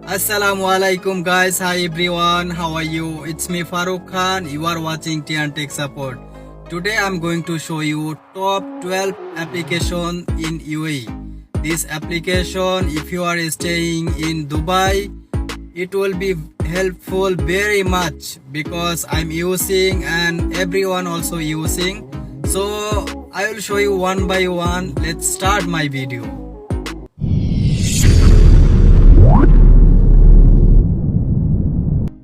Assalamualaikum guys, hi everyone, how are you? It's me Farooq Khan, you are watching T&TECH support. Today I'm going to show you top 12 application in UAE. This application, if you are staying in Dubai, it will be helpful very much because I'm using and everyone also using. So I will show you one by one. Let's start my video.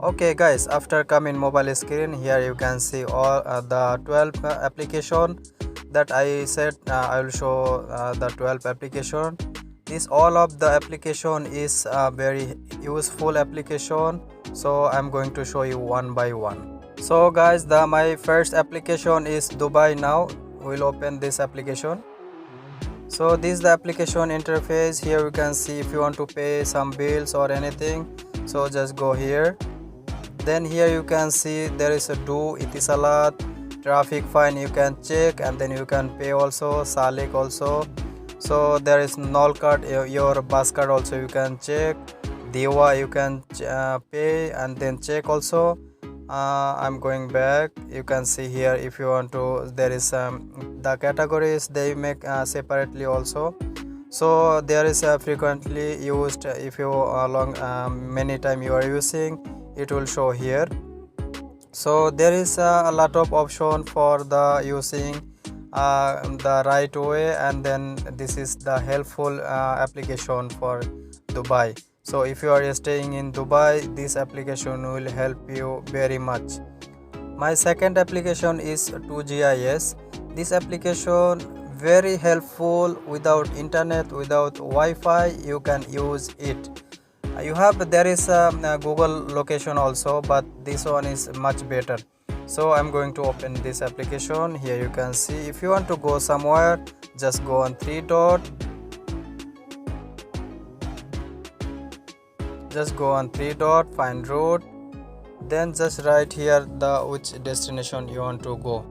Okay guys, after coming mobile screen, here you can see all the 12 application that I said. I will show the 12 application. This all of the application is very useful application, so I'm going to show you one by one. So guys, my first application is Dubai. Now we'll open this application. So this is the application interface. Here you can see if you want to pay some bills or anything, so just go here. Then here you can see there is a do itisalat, traffic fine you can check, and then you can pay also, salik also. So there is null card, your bus card also you can check, diwa you can pay and then check also. I'm going back. You can see here if you want to, there is the categories they make separately also. So there is frequently used, if you many time you are using, it will show here. So there is a lot of option for the using the right way, and then this is the helpful application for Dubai. So if you are staying in Dubai, this application will help you very much. My second application is 2GIS. This application very helpful. Without internet, without Wi-Fi, you can use it. You have, there is a Google location also, but this one is much better. So I'm going to open this application. Here you can see if you want to go somewhere, just go on three dot, find route, then just write here the which destination you want to go.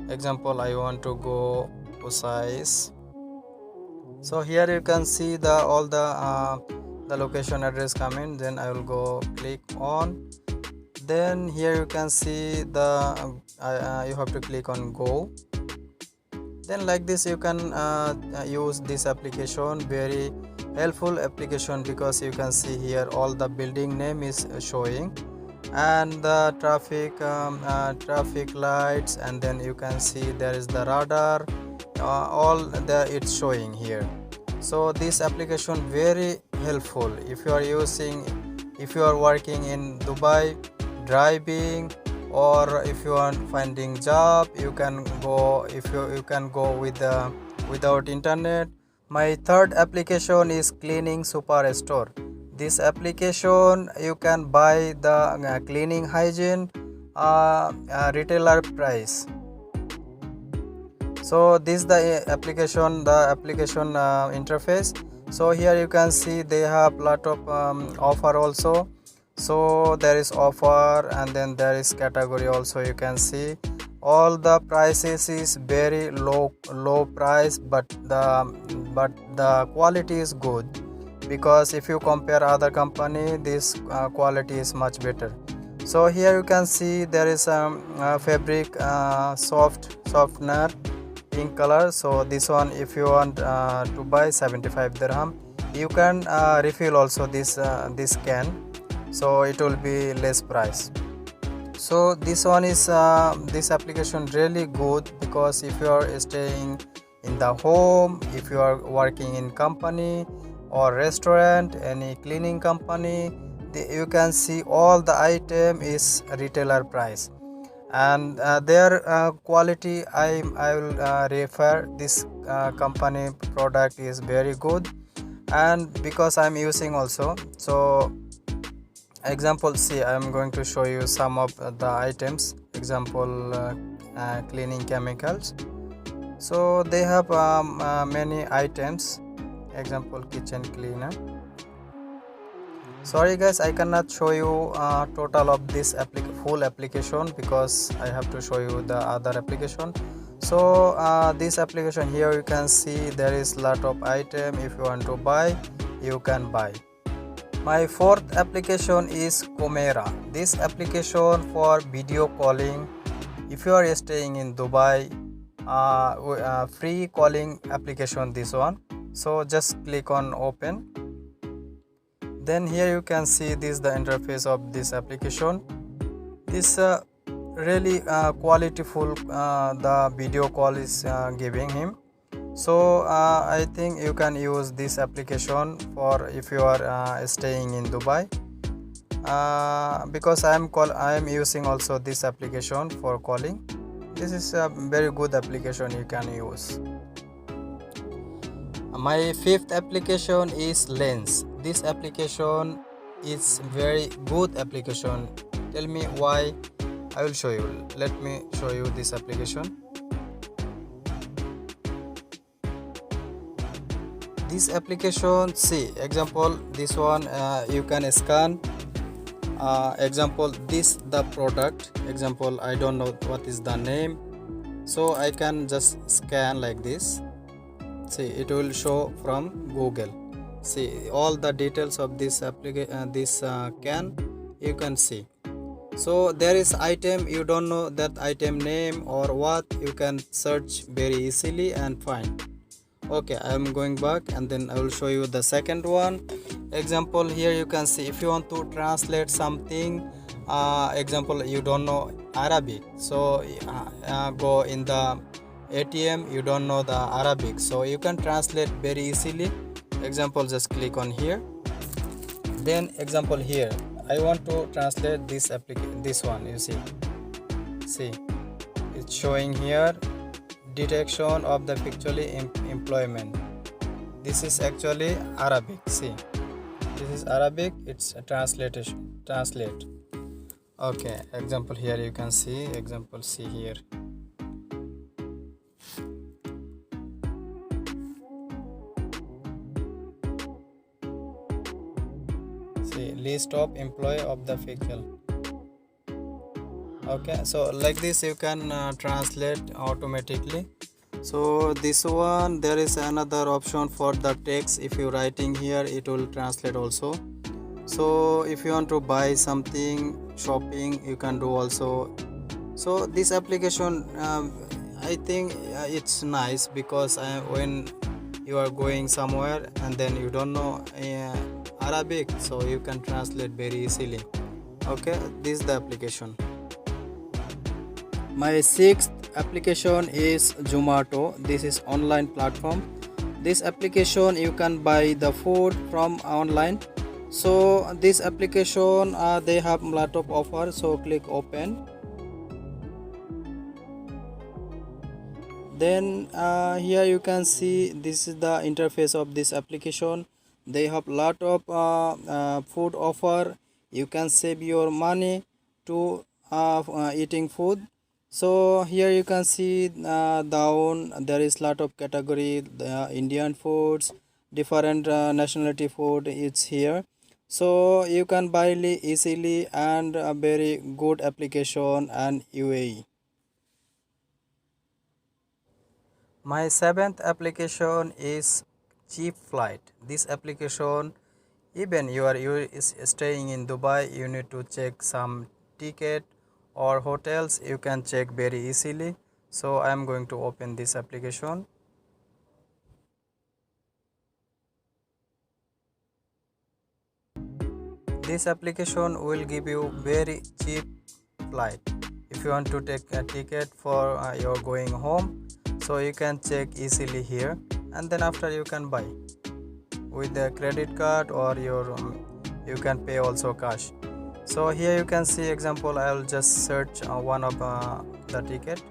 Example, I want to go Usais. So here you can see the all the location address coming. Then I will go click on. Then here you can see the you have to click on go. Then like this you can use this application. Very helpful application because you can see here all the building name is showing, and the traffic lights, and then you can see there is the radar, all the it's showing here. So this application very helpful if you are using, if you are working in Dubai, driving, or if you are finding job, you can go, if you can go with the without internet. My third application is cleaning superstore. This application you can buy the cleaning hygiene retailer price. So this is the application interface. So here you can see they have lot of offer also. So there is offer, and then there is category also. You can see all the prices is very low price, but the quality is good, because if you compare other company, this quality is much better. So here you can see there is fabric softener pink color. So this one, if you want to buy 75 dirham, you can refill also this can, so it will be less price. So this one is this application really good, because if you are staying in the home, if you are working in company or restaurant, any cleaning company, you can see all the item is retailer price, and their quality, I will refer this company product is very good, and because I'm using also. So example, see, I'm going to show you some of the items. Example, cleaning chemicals. So they have many items. Example, kitchen cleaner. Sorry guys, I cannot show you total of this full application, because I have to show you the other application. So this application, here you can see there is lot of item. If you want to buy, you can buy. My fourth application is Comera. This application for video calling. If you are staying in Dubai, free calling application this one. So just click on open. Then here you can see this the interface of this application. This really qualityful the video call is giving him. So I think you can use this application for if you are staying in Dubai, because I am using also this application for calling. This is a very good application you can use. My fifth application is Lens. This application is very good application. Tell me why. I will show you. Let me show you this application. This application, see example this one, you can scan example this the product, example I don't know what is the name, so I can just scan like this. See, it will show from Google. See all the details of this application, this can you can see. So there is item, you don't know that item name or what, you can search very easily and find. Okay, I am going back and then I will show you the second one. Example, here you can see if you want to translate something, example you don't know Arabic, so go in the ATM, you don't know the Arabic, so you can translate very easily. Example, just click on here. Then example, here I want to translate this application, this one, you see it's showing here detection of the pictorially employment. This is actually Arabic. See, this is Arabic, it's a translate. Okay, example, here you can see example, see here. See, list of employee of the vehicle. Okay, so like this you can translate automatically. So this one, there is another option for the text. If you writing here, it will translate also. So if you want to buy something, shopping, you can do also. So this application, I think it's nice because when you are going somewhere and then you don't know Arabic, so you can translate very easily. Okay, this is the application. My sixth application is Zomato. This is online platform. This application you can buy the food from online. So this application they have a lot of offers. So click open. Then here you can see this is the interface of this application. They have a lot of food offer. You can save your money to eating food. So here you can see down there is lot of category, Indian foods, different nationality food is here. So you can buy easily and a very good application and UAE. My seventh application is Cheap Flight. This application, even you is staying in Dubai, you need to check some ticket or hotels, you can check very easily. So I am going to open this application. This application will give you very cheap flight. If you want to take a ticket for your going home, so you can check easily here, and then after you can buy with the credit card or your you can pay also cash. So here you can see example, I will just search one of the ticket,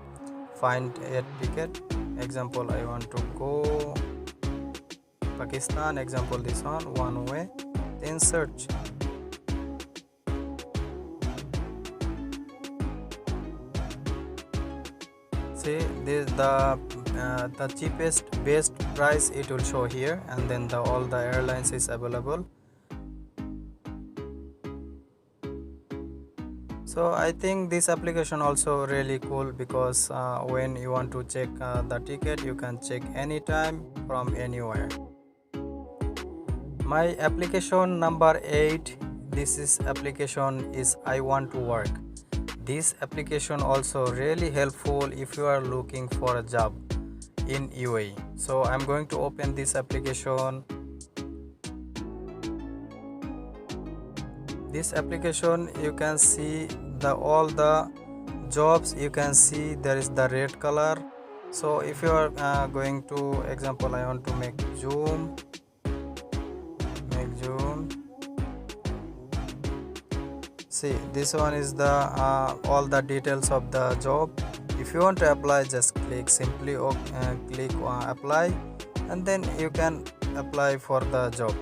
find a ticket. Example, I want to go Pakistan, example this one way, then search. See this the cheapest best price, it will show here, and then all the airlines is available. So I think this application also really cool because when you want to check the ticket, you can check anytime from anywhere. My application number 8, this is application is I want to work. This application also really helpful if you are looking for a job in UAE. So I'm going to open this application. This application, you can see all the jobs. You can see there is the red color. So if you are going to example, I want to make zoom. See, this one is the all the details of the job. If you want to apply, just click simply click apply, and then you can apply for the job.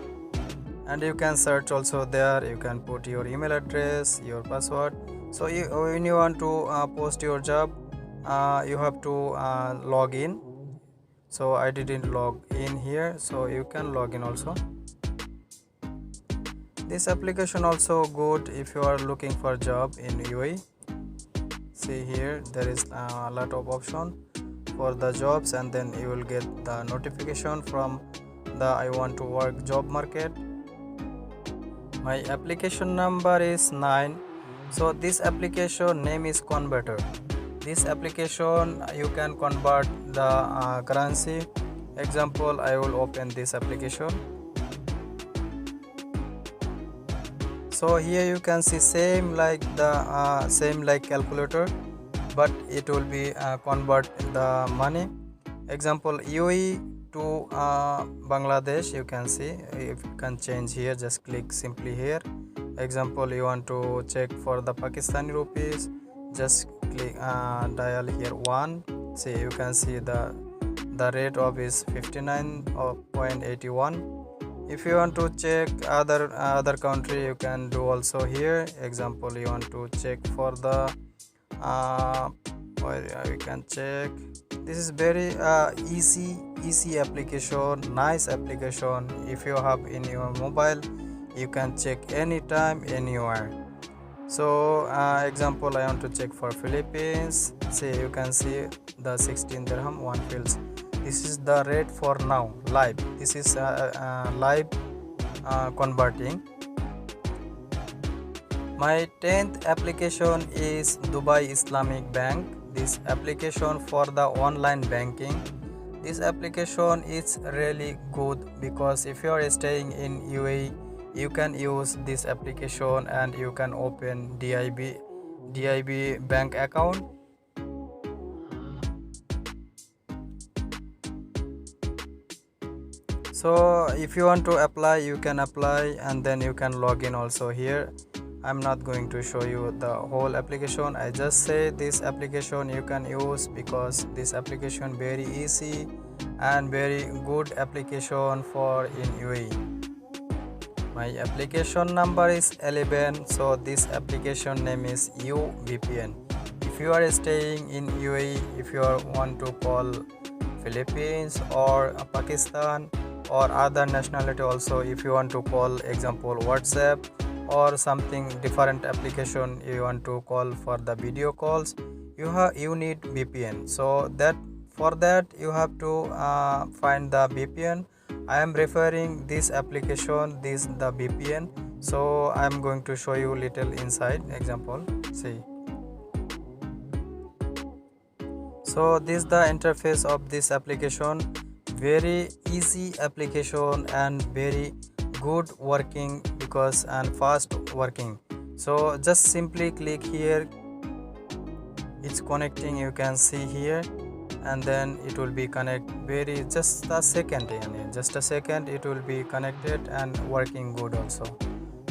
And you can search also there. You can put your email address, your password. So when you want to post your job, you have to log in. So I didn't log in here, so you can log in also. This application also good if you are looking for job in UAE. See here, there is a lot of option for the jobs, and then you will get the notification from the I want to work job market. My application number is 9. So this application name is converter. This application you can convert the currency. Example, I will open this application. So here you can see same like calculator, but it will be convert the money. Example, UAE to Bangladesh. You can see if you can change here, just click simply here. Example, you want to check for the Pakistani rupees, just click dial here 1. See, you can see the rate of is 59.81. If you want to check other country, you can do also here. Example, you want to check for the you can check. This is very easy application, nice application. If you have in your mobile, you can check anytime, anywhere. So example, I want to check for Philippines. See, you can see the 16 dirham 1 fils. This is the rate for now, live. This is live converting. My 10th application is Dubai Islamic Bank. This application for the online banking. This application is really good because if you are staying in UAE, you can use this application and you can open DIB bank account. So if you want to apply, you can apply, and then you can log in also here. I'm not going to show you the whole application. I just say this application you can use because this application very easy and very good application for in UAE. My application number is 11. So this application name is UVPN. If you are staying in UAE, if you want to call Philippines or Pakistan or other nationality also, if you want to call example WhatsApp or something different application you want to call for the video calls, you need VPN. So for that you have to find the VPN. I am referring this application, the VPN. So I am going to show you little inside. Example, see. So this is the interface of this application. Very easy application and very good working because and fast working. So just simply click here. It's connecting, you can see here, and then it will be connect very just a second it will be connected and working good also.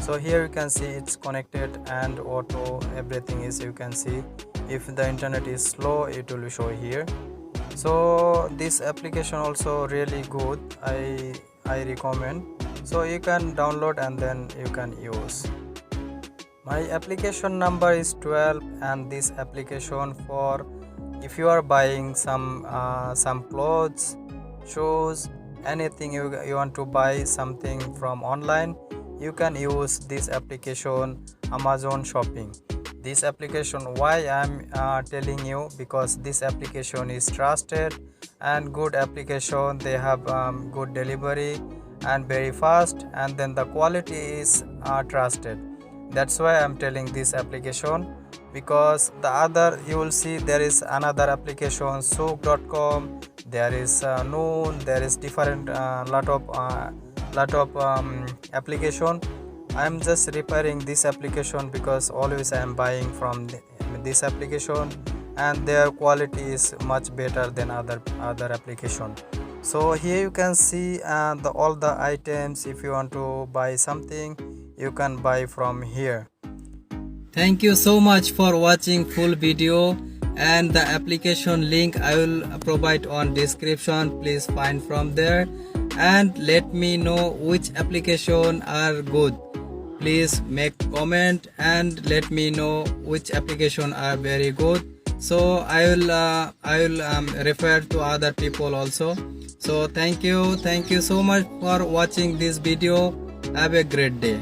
So here you can see it's connected and auto everything is, you can see if the internet is slow it will show here. So this application also really good, I recommend. So you can download and then you can use. My application number is 12, and this application for if you are buying some clothes, shoes, anything you want to buy something from online, you can use this application, Amazon Shopping. This application, why I'm telling you, because this application is trusted and good application. They have good delivery and very fast, and then the quality is trusted. That's why I'm telling this application. Because the other, you will see there is another application, souk.com, there is noon, there is different lot of application. I'm just repairing this application because always I am buying from this application, and their quality is much better than other application. So here you can see all the items. If you want to buy something, you can buy from here. Thank you so much for watching full video, and the application link I will provide on description. Please find from there and let me know which application are good. Please make comment and let me know which application are very good, so I will refer to other people also. So thank you so much for watching this video. Have a great day.